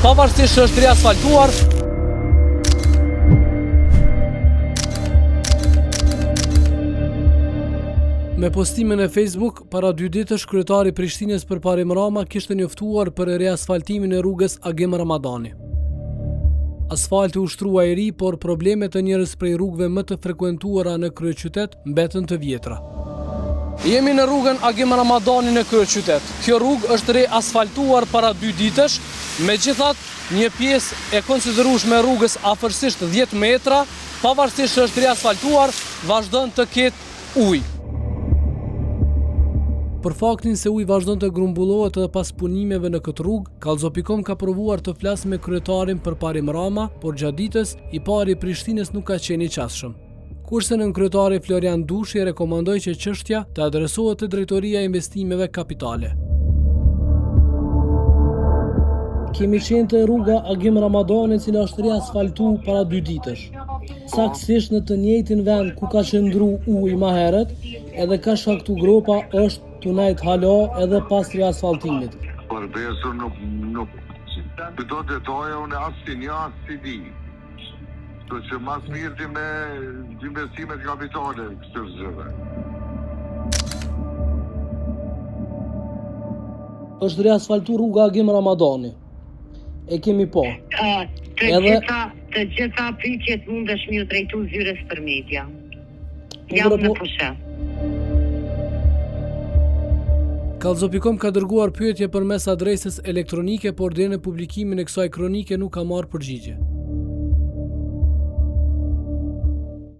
pavarësisht që është riasfaltuar. Me postimin e Facebook, para 2 ditësh kryetari i Prishtinës Përparim Rama kishte njoftuar për riasfaltimin e rrugës Agim Ramadani. Asfalti u shtrua i ri, por problemet e njërës prej rrugëve më të frekuentuara në kryeqytet mbetën të vjetra. Jemi në rrugën Agim Ramadani në kryeqytet. Kjo rrugë është riasfaltuar para 2 ditësh, megjithatë një pjesë e konsiderueshme e rrugës afërsisht 10 metra, pavarësisht që është riasfaltuar, vazhdon të ketë ujë. Për faktin se uji vazhdon të grumbullohet edhe pas punimeve në këtë rrugë, Kallzopikom ka provuar të flasë me kryetarin Përparim Rama, por gjatë ditës i pari i Prishtinës nuk ka qenë i qasshëm. Kurse nën kryetari Florian Dushi rekomandoi që çështja të adresohet te Drejtoria e Investimeve Kapitale. Kemi qenë te rruga Agim Ramadani, e cila është riasfaltuar para 2 ditësh. Saktësisht në të njëjtin vend ku ka qëndru uji më herët, edhe ka shkaktu gropa është tunajt hala edhe pas riasfaltimit. Për besu nuk do detoja unë asë një asë si di. Do që mas mirë me investimet kapitale këtë zëve. Është riasfaltuar rruga Agim Ramadani. E kemi po. Të gjitha pyetjet mundesh mi u drejtu zyres për media. Jam në pushet. Kallzopikom ka dërguar pyetje përmes adresës elektronike, por deri në publikimin e kësaj kronike nuk ka marrë përgjigje.